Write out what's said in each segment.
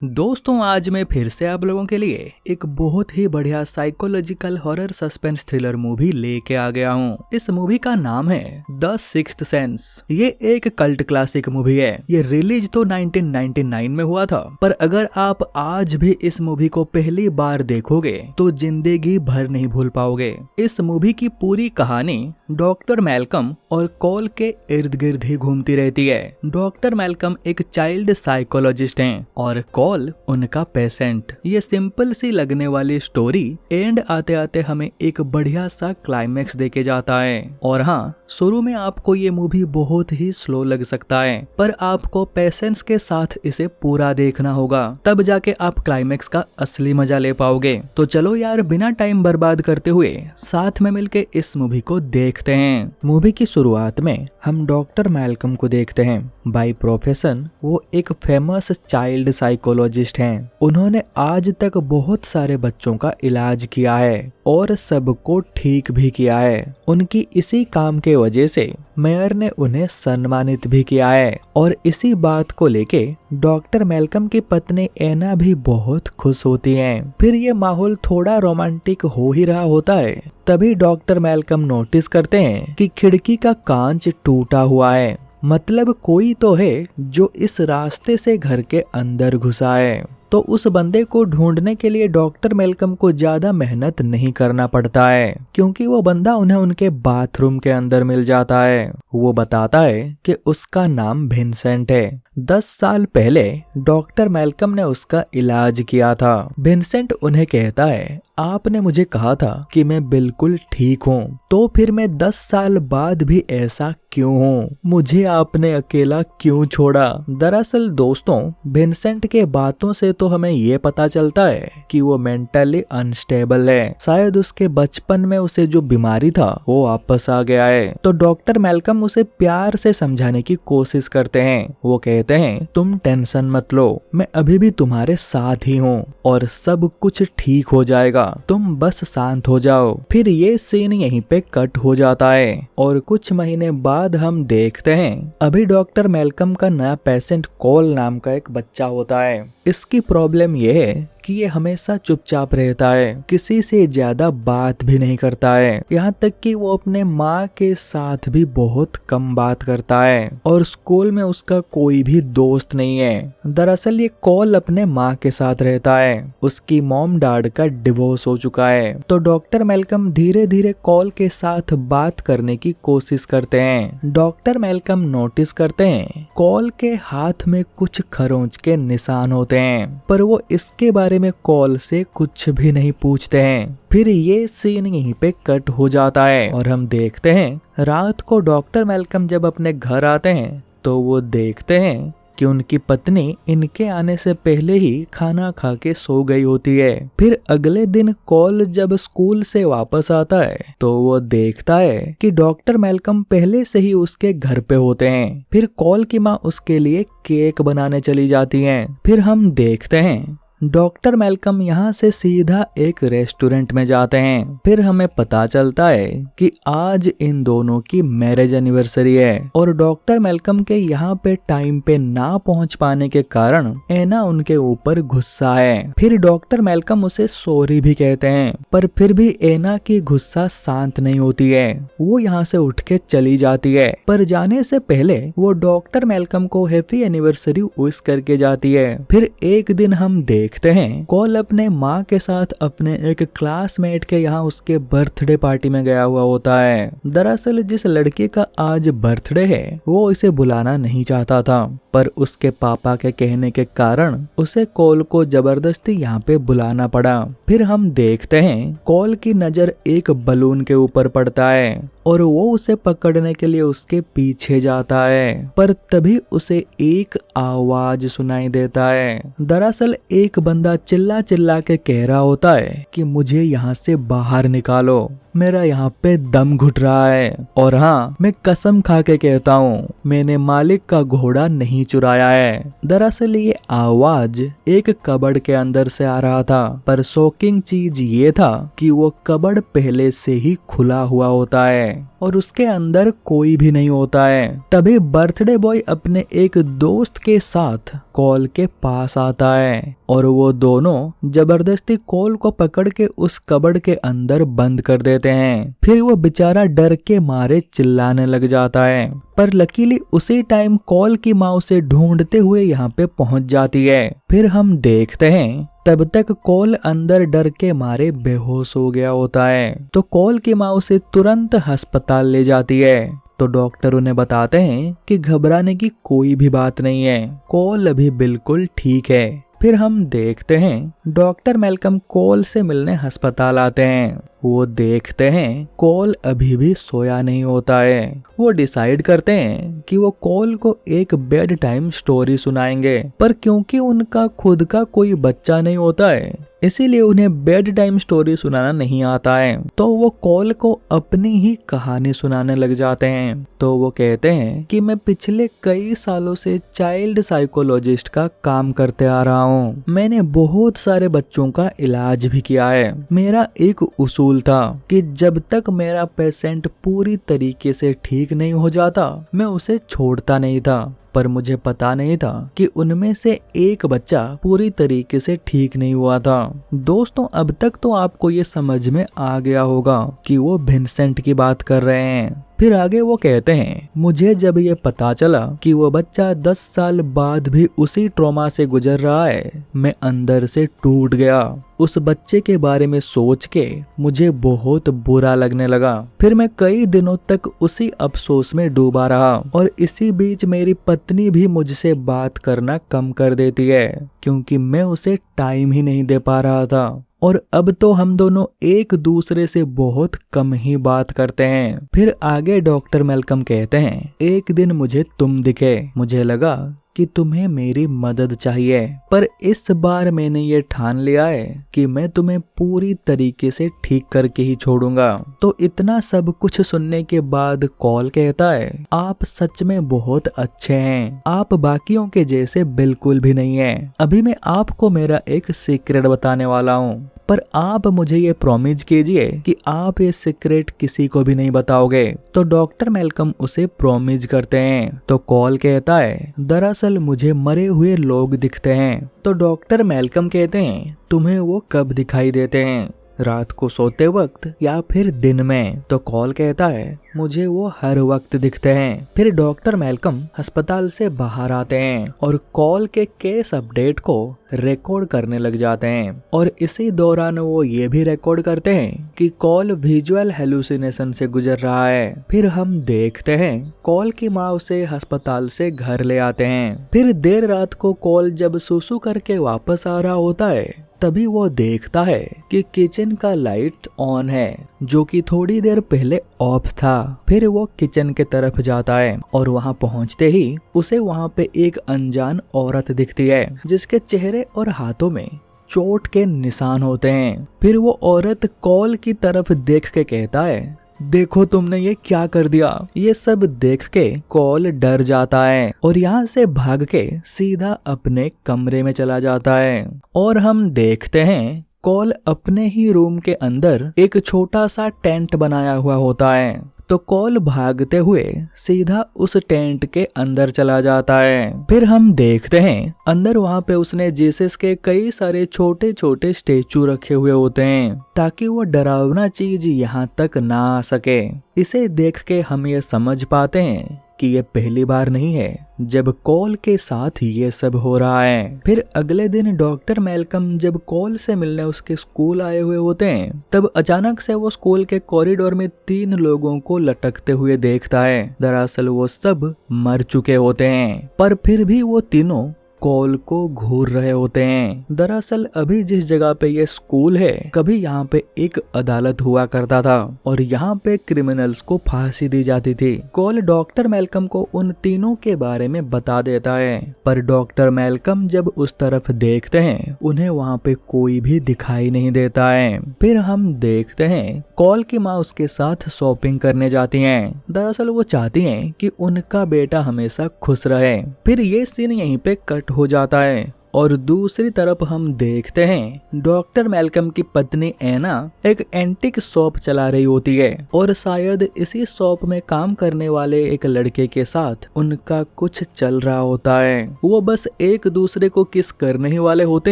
दोस्तों, आज मैं फिर से आप लोगों के लिए एक बहुत ही बढ़िया psychological horror suspense thriller movie लेके आ गया हूँ। इस मूवी का नाम है द सिक्स्थ सेंस। ये एक कल्ट क्लासिक मूवी है। ये रिलीज तो 1999 में हुआ था, पर अगर आप आज भी इस मूवी को पहली बार देखोगे तो जिंदगी भर नहीं भूल पाओगे। इस मूवी की पूरी कहानी डॉक्टर मैल्कम और कॉल के इर्द गिर्द ही घूमती रहती है। डॉक्टर मैल्कम एक चाइल्ड साइकोलॉजिस्ट हैं और कॉल उनका पेशेंट। ये सिंपल सी लगने वाली स्टोरी एंड आते आते हमें एक बढ़िया सा क्लाइमेक्स देके जाता है। और हाँ, शुरू में आपको ये मूवी बहुत ही स्लो लग सकता है, पर आपको पेशेंस के साथ इसे पूरा देखना होगा, तब जाके आप क्लाइमेक्स का असली मजा ले पाओगे। तो चलो यार, बिना टाइम बर्बाद करते हुए साथ में मिलके इस मूवी को देखते हैं। मूवी की शुरुआत में हम डॉक्टर मैल्कम को देखते हैं। बाय प्रोफेशन वो एक फेमस चाइल्ड साइकोलॉजिस्ट हैं। उन्होंने आज तक बहुत सारे बच्चों का इलाज किया है और सबको ठीक भी किया है। उनकी इसी काम के वजह से मेयर ने उन्हें सम्मानित भी किया है और इसी बात को लेके डॉक्टर मैल्कम की पत्नी एना भी बहुत खुश होती हैं। फिर ये माहौल थोड़ा रोमांटिक हो ही रहा होता है, तभी डॉक्टर मैल्कम नोटिस करते हैं कि खिड़की का कांच टूटा हुआ है। मतलब कोई तो है जो इस रास्ते से घर के अंदर घुसा है। तो उस बंदे को ढूंढने के लिए डॉक्टर मैल्कम को ज्यादा मेहनत नहीं करना पड़ता है, क्योंकि वो बंदा उन्हें उनके बाथरूम के अंदर मिल जाता है। वो बताता है कि उसका नाम विंसेंट है। 10 साल पहले डॉक्टर मैल्कम ने उसका इलाज किया था। विंसेंट उन्हें कहता है, आपने मुझे कहा था कि मैं बिल्कुल ठीक हूँ, तो फिर मैं 10 साल बाद भी ऐसा क्यों हूँ? मुझे आपने अकेला क्यों छोड़ा? दरअसल दोस्तों, विंसेंट के बातों से तो हमें ये पता चलता है कि वो मेंटली अनस्टेबल है। शायद उसके बचपन में उसे जो बीमारी था वो वापस आ गया है। तो डॉक्टर मैल्कम उसे प्यार से समझाने की कोशिश करते हैं। वो कहते हैं, तुम टेंशन मत लो, मैं अभी भी तुम्हारे साथ ही हूँ और सब कुछ ठीक हो जाएगा, तुम बस शांत हो जाओ। फिर ये सीन यहीं पे कट हो जाता है और कुछ महीने बाद हम देखते हैं अभी डॉक्टर मैल्कम का नया पेशेंट कॉल नाम का एक बच्चा होता है। इसकी प्रॉब्लम ये है कि ये हमेशा चुपचाप रहता है, किसी से ज्यादा बात भी नहीं करता है, यहाँ तक कि वो अपने माँ के साथ भी बहुत कम बात करता है और स्कूल में उसका कोई भी दोस्त नहीं है। दरअसल ये कॉल अपने माँ के साथ रहता है। उसकी मॉम डैड का डिवोर्स हो चुका है। तो डॉक्टर मैल्कम धीरे धीरे कॉल के साथ बात करने की कोशिश करते हैं। डॉक्टर मैल्कम नोटिस करते हैं कॉल के हाथ में कुछ खरोंच के निशान होते हैं, पर वो इसके बारे में कॉल से कुछ भी नहीं पूछते हैं। फिर ये सीन यहीं पे कट हो जाता है और हम देखते हैं रात को डॉक्टर मैल्कम जब अपने घर आते हैं तो वो देखते हैं कि उनकी पत्नी इनके आने से पहले ही खाना खा के सो गई होती है। फिर अगले दिन कॉल जब स्कूल से वापस आता है तो वो देखता है कि डॉक्टर मैल्कम पहले से ही उसके घर पे होते हैं। फिर कॉल की माँ उसके लिए केक बनाने चली जाती हैं। फिर हम देखते हैं डॉक्टर मैल्कम यहाँ से सीधा एक रेस्टोरेंट में जाते हैं। फिर हमें पता चलता है कि आज इन दोनों की मैरिज एनिवर्सरी है और डॉक्टर मैल्कम के यहाँ पे टाइम पे ना पहुँच पाने के कारण एना उनके ऊपर गुस्सा है। फिर डॉक्टर मैल्कम उसे सॉरी भी कहते हैं, पर फिर भी एना की गुस्सा शांत नहीं होती है। वो यहाँ से उठ के चली जाती है, पर जाने से पहले वो डॉक्टर मैल्कम को हैप्पी एनिवर्सरी विश करके जाती है। फिर एक दिन हम देखते हैं कॉल अपने माँ के साथ अपने एक क्लासमेट के यहाँ उसके बर्थडे पार्टी में गया हुआ होता है। दरअसल जिस लड़के का आज बर्थडे है वो इसे बुलाना नहीं चाहता था, पर उसके पापा के कहने के कारण उसे कॉल को जबरदस्ती यहाँ पे बुलाना पड़ा। फिर हम देखते हैं कॉल की नजर एक बलून के ऊपर पड़ता है और वो उसे पकड़ने के लिए उसके पीछे जाता है, पर तभी उसे एक आवाज सुनाई देता है। दरअसल एक बंदा चिल्ला चिल्ला के कह रहा होता है कि मुझे यहाँ से बाहर निकालो। मेरा यहाँ पे दम घुट रहा है। और हाँ, मैं कसम खा के कहता हूँ, मैंने मालिक का घोड़ा नहीं चुराया है। दरअसल ये आवाज एक कबर्ड के अंदर से आ रहा था, पर शॉकिंग चीज ये था कि वो कबर्ड पहले से ही खुला हुआ होता है और उसके अंदर कोई भी नहीं होता है। तभी बर्थडे बॉय अपने एक दोस्त के साथ कॉल के पास आता है और वो दोनों जबरदस्ती कॉल को पकड़ के उस कबर्ड के अंदर बंद कर देते हैं। फिर वो बेचारा डर के मारे चिल्लाने लग जाता है, पर लकीली उसी टाइम कॉल की माँ उसे ढूंढते हुए यहाँ पे पहुंच जाती है। फिर हम देखते हैं तब तक कॉल अंदर डर के मारे बेहोश हो गया होता है। तो कॉल की माँ उसे तुरंत अस्पताल ले जाती है। तो डॉक्टर उन्हें बताते हैं कि घबराने की कोई भी बात नहीं है, कॉल अभी बिल्कुल ठीक है। फिर हम देखते हैं डॉक्टर मैल्कम कॉल से मिलने अस्पताल आते हैं। वो देखते हैं कॉल अभी भी सोया नहीं होता है। वो डिसाइड करते हैं कि वो कॉल को एक बेड टाइम स्टोरी सुनाएंगे, पर क्योंकि उनका खुद का कोई बच्चा नहीं होता है इसीलिए उन्हें बेड टाइम स्टोरी सुनाना नहीं आता है। तो वो कॉल को अपनी ही कहानी सुनाने लग जाते हैं। तो वो कहते हैं कि मैं पिछले कई सालों से चाइल्ड साइकोलॉजिस्ट का काम करते आ रहा हूँ। मैंने बहुत सारे बच्चों का इलाज भी किया है। मेरा एक उसूल था कि जब तक मेरा पेशेंट पूरी तरीके से ठीक नहीं हो जाता मैं उसे छोड़ता नहीं था। पर मुझे पता नहीं था कि उनमें से एक बच्चा पूरी तरीके से ठीक नहीं हुआ था। दोस्तों, अब तक तो आपको ये समझ में आ गया होगा कि वो विंसेंट की बात कर रहे हैं। फिर आगे वो कहते हैं, मुझे जब ये पता चला कि वो बच्चा 10 साल बाद भी उसी ट्रॉमा से गुजर रहा है, मैं अंदर से टूट गया। उस बच्चे के बारे में सोच के मुझे बहुत बुरा लगने लगा। फिर मैं कई दिनों तक उसी अफसोस में डूबा रहा और इसी बीच मेरी पत्नी भी मुझसे बात करना कम कर देती है क्योंकि मैं उसे टाइम ही नहीं दे पा रहा था। और अब तो हम दोनों एक दूसरे से बहुत कम ही बात करते हैं। फिर आगे डॉक्टर मैल्कम कहते हैं, एक दिन मुझे तुम दिखे। मुझे लगा कि तुम्हें मेरी मदद चाहिए, पर इस बार मैंने ये ठान लिया है कि मैं तुम्हें पूरी तरीके से ठीक करके ही छोड़ूंगा। तो इतना सब कुछ सुनने के बाद कॉल कहता है, आप सच में बहुत अच्छे हैं। आप बाकियों के जैसे बिल्कुल भी नहीं हैं। अभी मैं आपको मेरा एक सीक्रेट बताने वाला हूँ, पर आप मुझे ये प्रॉमिस कीजिए कि आप ये सीक्रेट किसी को भी नहीं बताओगे। तो डॉक्टर मैल्कम उसे प्रॉमिस करते हैं। तो कॉल कहता है, दरअसल मुझे मरे हुए लोग दिखते हैं। तो डॉक्टर मैल्कम कहते हैं, तुम्हें वो कब दिखाई देते हैं, रात को सोते वक्त या फिर दिन में? तो कॉल कहता है, मुझे वो हर वक्त दिखते हैं। फिर डॉक्टर मैल्कम अस्पताल से बाहर आते हैं और कॉल के केस अपडेट को रिकॉर्ड करने लग जाते हैं। और इसी दौरान वो ये भी रिकॉर्ड करते हैं कि कॉल विजुअल हेलुसिनेशन से गुजर रहा है। फिर हम देखते हैं कॉल की माँ उसे अस्पताल से घर ले आते हैं। फिर देर रात को कॉल जब सुसु करके वापस आ रहा होता है तभी वो देखता है कि किचन का लाइट ऑन है, जो कि थोड़ी देर पहले ऑफ था। फिर वो किचन के तरफ जाता है और वहाँ पहुँचते ही उसे वहाँ पे एक अनजान औरत दिखती है जिसके चेहरे और हाथों में चोट के निशान होते हैं। फिर वो औरत कॉल की तरफ देख के कहता है, देखो तुमने ये क्या कर दिया। ये सब देख के कॉल डर जाता है और यहाँ से भाग के सीधा अपने कमरे में चला जाता है। और हम देखते हैं कॉल अपने ही रूम के अंदर एक छोटा सा टेंट बनाया हुआ होता है। तो कॉल भागते हुए सीधा उस टेंट के अंदर चला जाता है। फिर हम देखते हैं अंदर वहाँ पे उसने जीसस के कई सारे छोटे छोटे स्टेचू रखे हुए होते हैं ताकि वो डरावना चीज यहाँ तक ना आ सके। इसे देख के हम ये समझ पाते हैं कि ये पहली बार नहीं है जब कॉल के साथ ये सब हो रहा है। फिर अगले दिन डॉक्टर मैल्कम जब कॉल से मिलने उसके स्कूल आए हुए होते हैं तब अचानक से वो स्कूल के कॉरिडोर में 3 लोगों को लटकते हुए देखता है। दरअसल वो सब मर चुके होते हैं, पर फिर भी वो तीनों कॉल को घूर रहे होते हैं। दरअसल अभी जिस जगह पे ये स्कूल है, कभी यहाँ पे एक अदालत हुआ करता था और यहाँ पे क्रिमिनल्स को फांसी दी जाती थी। कॉल डॉक्टर मैल्कम को उन तीनों के बारे में बता देता है, पर डॉक्टर मैल्कम जब उस तरफ देखते हैं उन्हें वहाँ पे कोई भी दिखाई नहीं देता है। फिर हम देखते हैं कॉल की माँ उसके साथ शॉपिंग करने जाती हैं। दरअसल वो चाहती हैं कि उनका बेटा हमेशा खुश रहे। फिर ये सीन यहीं पे कट हो जाता है और दूसरी तरफ हम देखते हैं डॉक्टर मैल्कम की पत्नी एना एक एंटिक शॉप चला रही होती है और शायद इसी शॉप में काम करने वाले एक लड़के के साथ उनका कुछ चल रहा होता है। वो बस एक दूसरे को किस करने ही वाले होते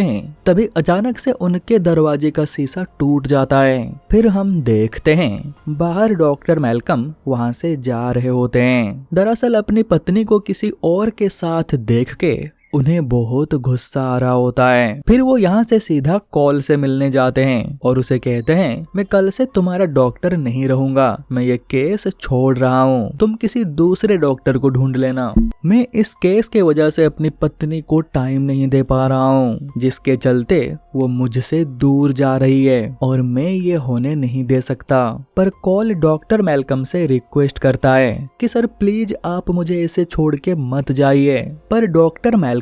हैं, तभी अचानक से उनके दरवाजे का शीशा टूट जाता है। फिर हम देखते हैं बाहर डॉक्टर मैल्कम वहाँ से जा रहे होते हैं। दरअसल अपनी पत्नी को किसी और के साथ देख के उन्हें बहुत गुस्सा आ रहा होता है। फिर वो यहाँ से सीधा कॉल से मिलने जाते हैं और उसे कहते हैं, मैं कल से तुम्हारा डॉक्टर नहीं रहूंगा, मैं ये केस छोड़ रहा हूँ, तुम किसी दूसरे डॉक्टर को ढूंढ लेना। मैं इस केस के वजह से अपनी पत्नी को टाइम नहीं दे पा रहा हूँ, जिसके चलते वो मुझसे दूर जा रही है और मैं ये होने नहीं दे सकता। पर कॉल डॉक्टर मैल्कम से रिक्वेस्ट करता है कि सर प्लीज आप मुझे इसे छोड़ के मत जाइए। पर डॉक्टर मैल्कम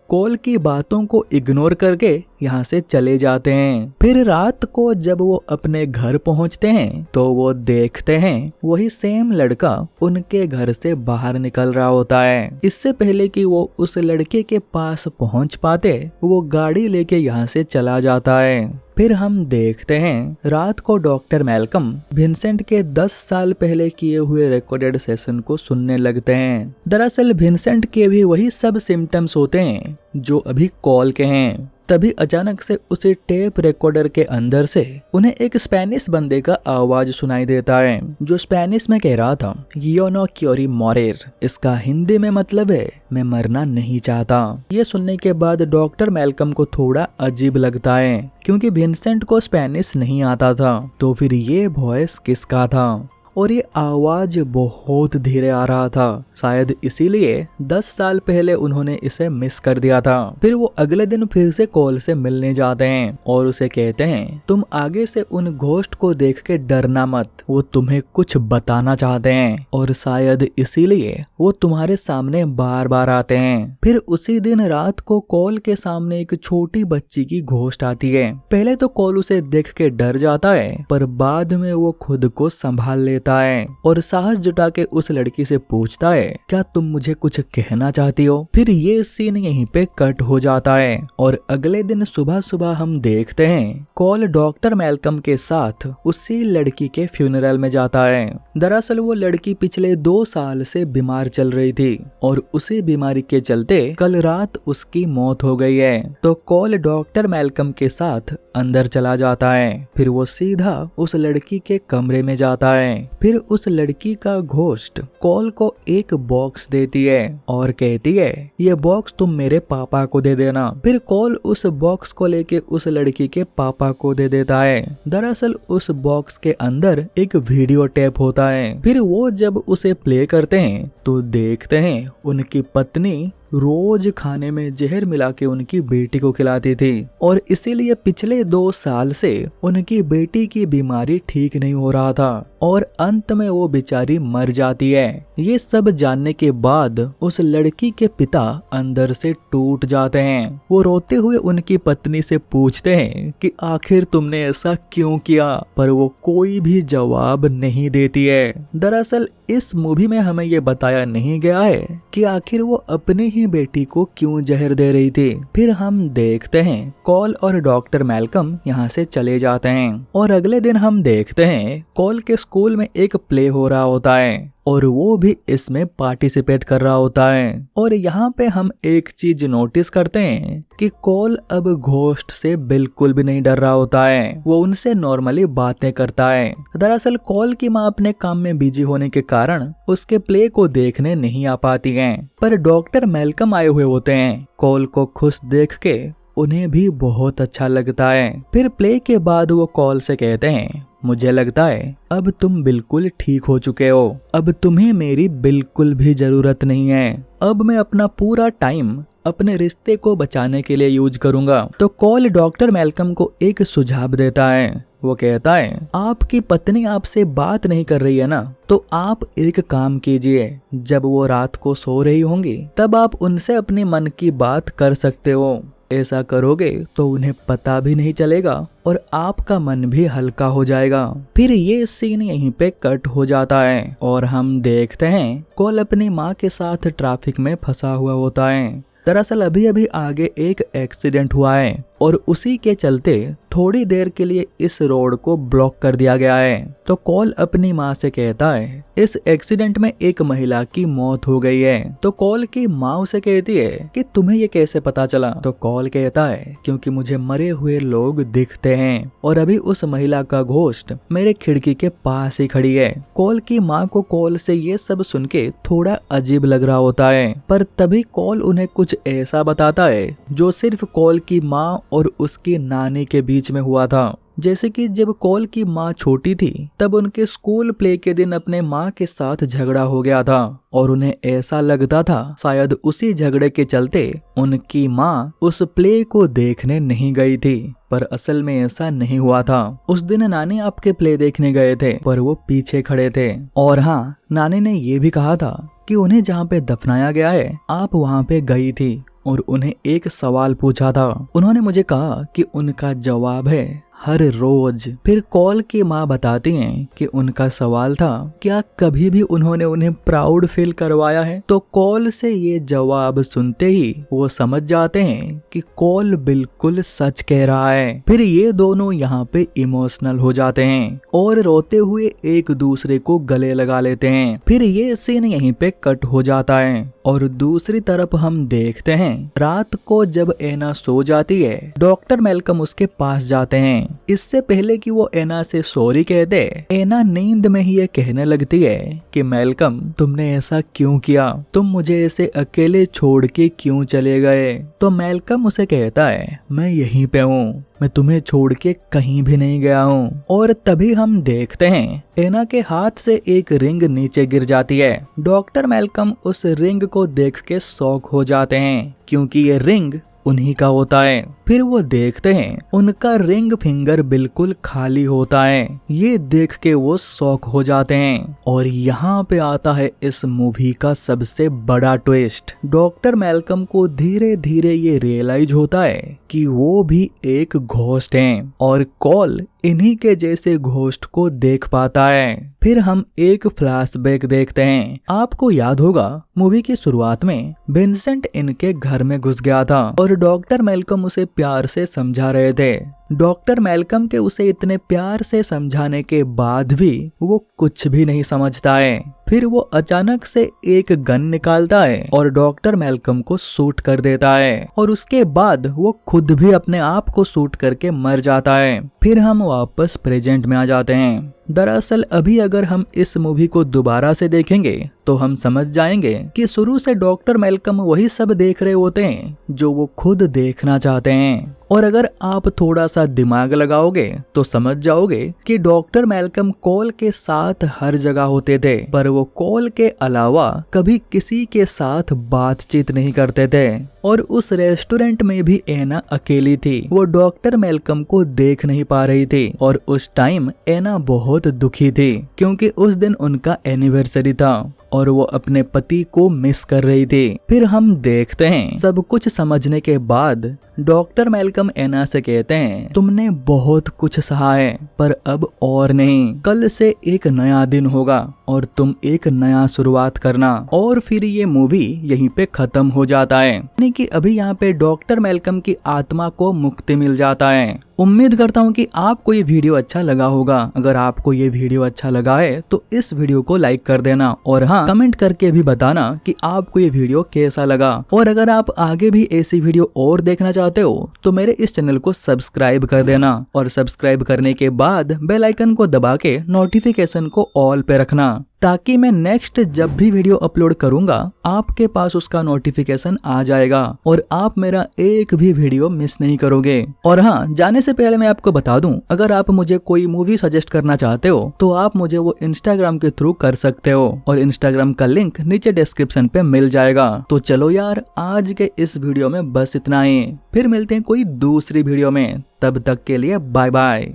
कॉल की बातों को इग्नोर करके यहाँ से चले जाते हैं। फिर रात को जब वो अपने घर पहुँचते हैं तो वो देखते हैं वही सेम लड़का उनके घर से बाहर निकल रहा होता है। इससे पहले कि वो उस लड़के के पास पहुँच पाते, वो गाड़ी लेके यहाँ से चला जाता है। फिर हम देखते हैं रात को डॉक्टर मैल्कम विंसेंट के 10 साल पहले किए हुए रिकॉर्डेड सेशन को सुनने लगते हैं। दरअसल विंसेंट के भी वही सब सिम्टम्स होते हैं जो अभी कॉल के हैं। तभी अचानक से उसे टेप रिकॉर्डर के अंदर से उन्हें एक स्पेनिश बंदे का आवाज सुनाई देता है, जो स्पेनिश में कह रहा था, यो नो क्योरी मोरेर। इसका हिंदी में मतलब है, मैं मरना नहीं चाहता। ये सुनने के बाद डॉक्टर मैल्कम को थोड़ा अजीब लगता है, क्योंकि विंसेंट को स्पेनिश नहीं आता था, तो फिर ये वॉइस किसका था और ये आवाज बहुत धीरे आ रहा था। शायद इसीलिए 10 साल पहले उन्होंने इसे मिस कर दिया था। फिर वो अगले दिन फिर से कॉल से मिलने जाते हैं और उसे कहते हैं, तुम आगे से उन घोस्ट को देख के डरना मत, वो तुम्हें कुछ बताना चाहते हैं और शायद इसीलिए वो तुम्हारे सामने बार बार आते हैं। फिर उसी दिन रात को कॉल के सामने एक छोटी बच्ची की घोस्ट आती है। पहले तो कॉल उसे देख के डर जाता है, पर बाद में वो खुद को संभाल लेता है और साहस जुटा के उस लड़की से पूछता है, क्या तुम मुझे कुछ कहना चाहती हो। फिर ये सीन यहीं पे कट हो जाता है और अगले दिन सुबह सुबह हम देखते हैं कॉल डॉक्टर मैल्कम के साथ उसी लड़की के फ्यूनरल में जाता है। दरअसल वो लड़की पिछले 2 साल से बीमार चल रही थी और उसी बीमारी के चलते कल रात उसकी मौत हो गई है। तो कॉल डॉक्टर मैल्कम के साथ अंदर चला जाता है। फिर वो सीधा उस लड़की के कमरे में जाता है। फिर उस लड़की का घोस्ट कॉल को एक बॉक्स देती है और कहती है, ये बॉक्स तुम मेरे पापा को दे देना। फिर कॉल उस बॉक्स को लेके उस लड़की के पापा को दे देता है। दरअसल उस बॉक्स के अंदर एक वीडियो टेप होता है। फिर वो जब उसे प्ले करते हैं तो देखते हैं उनकी पत्नी रोज खाने में जहर मिला के उनकी बेटी को खिलाती थी और इसीलिए पिछले 2 साल से उनकी बेटी की बीमारी ठीक नहीं हो रहा था और अंत में वो बेचारी मर जाती है। ये सब जानने के बाद उस लड़की के पिता अंदर से टूट जाते हैं। वो रोते हुए उनकी पत्नी से पूछते हैं कि आखिर तुमने ऐसा क्यों किया, पर वो कोई भी जवाब नहीं देती है। दरअसल इस मूवी में हमें ये बताया नहीं गया है कि आखिर वो अपनी ही बेटी को क्यों जहर दे रही थी। फिर हम देखते हैं कॉल और डॉक्टर मैल्कम यहाँ से चले जाते हैं और अगले दिन हम देखते हैं कॉल के स्कूल में एक प्ले हो रहा होता है और वो भी इसमें पार्टिसिपेट कर रहा होता है। और यहाँ पे हम एक चीज नोटिस करते हैं कि कॉल अब घोस्ट से बिल्कुल भी नहीं डर रहा होता है, वो उनसे नॉर्मली बातें करता है। दरअसल कॉल की माँ अपने काम में बिजी होने के कारण उसके प्ले को देखने नहीं आ पाती है, पर डॉक्टर मैल्कम आए हुए होते हैं। कॉल को खुश देख के उन्हें भी बहुत अच्छा लगता है। फिर प्ले के बाद वो कॉल से कहते हैं, मुझे लगता है अब तुम बिल्कुल ठीक हो चुके हो, अब तुम्हें मेरी बिल्कुल भी जरूरत नहीं है। अब मैं अपना पूरा टाइम अपने रिश्ते को बचाने के लिए यूज करूंगा। तो कॉल डॉक्टर मैल्कम को एक सुझाव देता है। वो कहता है, आपकी पत्नी आपसे बात नहीं कर रही है ना, तो आप एक काम कीजिए, जब वो रात को सो रही होंगी तब आप उनसे अपने मन की बात कर सकते हो। ऐसा करोगे तो उन्हें पता भी नहीं चलेगा और आपका मन भी हल्का हो जाएगा। फिर ये सीन यहीं पे कट हो जाता है और हम देखते हैं कॉल अपनी माँ के साथ ट्रैफिक में फंसा हुआ होता है। दरअसल अभी अभी आगे एक एक्सीडेंट हुआ है और उसी के चलते थोड़ी देर के लिए इस रोड को ब्लॉक कर दिया गया है। तो कॉल अपनी माँ से कहता है, इस एक्सीडेंट में एक महिला की मौत हो गई है। तो कॉल की माँ उसे कहती है कि तुम्हें ये कैसे पता चला? तो कॉल कहता है, क्योंकि मुझे मरे हुए लोग दिखते हैं और अभी उस महिला का घोस्ट मेरे खिड़की के पास ही खड़ी है। कॉल की माँ को कॉल से ये सब सुन के थोड़ा अजीब लग रहा होता है, पर तभी कॉल उन्हें कुछ ऐसा बताता है जो सिर्फ कॉल की माँ और उसकी नानी के बीच में हुआ था। जैसे कि जब कॉल की माँ छोटी थी तब उनके स्कूल प्ले के दिन अपने माँ के साथ झगड़ा हो गया था और उन्हें ऐसा लगता था शायद उसी झगड़े के चलते उनकी माँ उस प्ले को देखने नहीं गई थी, पर असल में ऐसा नहीं हुआ था। उस दिन नानी आपके प्ले देखने गए थे पर वो पीछे खड़े थे। और हाँ, नानी ने ये भी कहा था कि उन्हें जहाँ पे दफनाया गया है आप वहाँ पे गई थी और उन्हें एक सवाल पूछा था। उन्होंने मुझे कहा कि उनका जवाब है हर रोज। फिर कॉल की माँ बताती हैं कि उनका सवाल था, क्या कभी भी उन्होंने उन्हें प्राउड फील करवाया है? तो कॉल से ये जवाब सुनते ही वो समझ जाते हैं कि कॉल बिल्कुल सच कह रहा है। फिर ये दोनों यहाँ पे इमोशनल हो जाते हैं और रोते हुए एक दूसरे को गले लगा लेते हैं। फिर ये सीन यहीं पे कट हो जाता है और दूसरी तरफ हम देखते हैं रात को जब एना सो जाती है, डॉक्टर मैल्कम उसके पास जाते हैं। इससे पहले कि वो एना से सॉरी कह दे, एना नींद में ही ये कहने लगती है कि मैल्कम, तुमने ऐसा क्यों किया? तुम मुझे ऐसे अकेले छोड़ के क्यों चले गए? तो मैल्कम उसे कहता है, मैं यहीं पे हूँ, मैं तुम्हें छोड़ के कहीं भी नहीं गया हूँ। और तभी हम देखते हैं एना के हाथ से एक रिंग नीचे गिर जाती है। डॉक्टर मैल्कम उस रिंग को देख के शॉक हो जाते हैं क्योंकि ये रिंग उन्हीं का होता है। फिर वो देखते हैं उनका रिंग फिंगर बिल्कुल खाली होता है। ये देख के वो शॉक हो जाते हैं और यहाँ पे आता है इस मूवी का सबसे बड़ा ट्विस्ट। डॉक्टर मैल्कम को धीरे धीरे ये रियलाइज होता है कि वो भी एक घोस्ट है और कॉल इन्हीं के जैसे घोस्ट को देख पाता है। फिर हम एक फ्लैशबैक देखते हैं। आपको याद होगा मूवी की शुरुआत में विंसेंट इनके घर में घुस गया था और डॉक्टर मैल्कम उसे प्यार से समझा रहे थे। डॉक्टर मैल्कम के उसे इतने प्यार से समझाने के बाद भी वो कुछ भी नहीं समझता है। फिर वो अचानक से एक गन निकालता है और डॉक्टर मैल्कम को शूट कर देता है और उसके बाद वो खुद भी अपने आप को शूट करके मर जाता है। फिर हम वापस प्रेजेंट में आ जाते हैं। दरअसल अभी अगर हम इस मूवी को दोबारा से देखेंगे तो हम समझ जाएंगे कि शुरू से डॉक्टर मैल्कम वही सब देख रहे होते हैं जो वो खुद देखना चाहते हैं। और अगर आप थोड़ा सा दिमाग लगाओगे तो समझ जाओगे कि डॉक्टर मैल्कम कॉल के साथ हर जगह होते थे, पर वो कॉल के अलावा कभी किसी के साथ बातचीत नहीं करते थे। और उस रेस्टोरेंट में भी एना अकेली थी, वो डॉक्टर मैल्कम को देख नहीं पा रही थी और उस टाइम एना बहुत दुखी थी क्योंकि उस दिन उनका एनिवर्सरी था और वो अपने पति को मिस कर रही थी। फिर हम देखते हैं सब कुछ समझने के बाद डॉक्टर मैल्कम एना से कहते हैं, तुमने बहुत कुछ सहा है पर अब और नहीं, कल से एक नया दिन होगा और तुम एक नया शुरुआत करना। और फिर ये मूवी यहीं पे खत्म हो जाता है। यानी कि अभी यहाँ पे डॉक्टर मैल्कम की आत्मा को मुक्ति मिल जाता है। उम्मीद करता हूँ कि आपको ये वीडियो अच्छा लगा होगा। अगर आपको ये वीडियो अच्छा लगा है तो इस वीडियो को लाइक कर देना और हाँ, कमेंट करके भी बताना कि आपको ये वीडियो कैसा लगा। और अगर आप आगे भी ऐसी वीडियो और देखना चाहते हो तो मेरे इस चैनल को सब्सक्राइब कर देना और सब्सक्राइब करने के बाद बेल आइकन को दबा के नोटिफिकेशन को ऑल पे रखना ताकि मैं नेक्स्ट जब भी वीडियो अपलोड करूंगा आपके पास उसका नोटिफिकेशन आ जाएगा और आप मेरा एक भी वीडियो मिस नहीं करोगे। और हाँ, जाने से पहले मैं आपको बता दूं, अगर आप मुझे कोई मूवी सजेस्ट करना चाहते हो तो आप मुझे वो इंस्टाग्राम के थ्रू कर सकते हो और इंस्टाग्राम का लिंक नीचे डिस्क्रिप्शन पे मिल जाएगा। तो चलो यार, आज के इस वीडियो में बस इतना ही। फिर मिलते हैं कोई दूसरी वीडियो में, तब तक के लिए बाय बाय।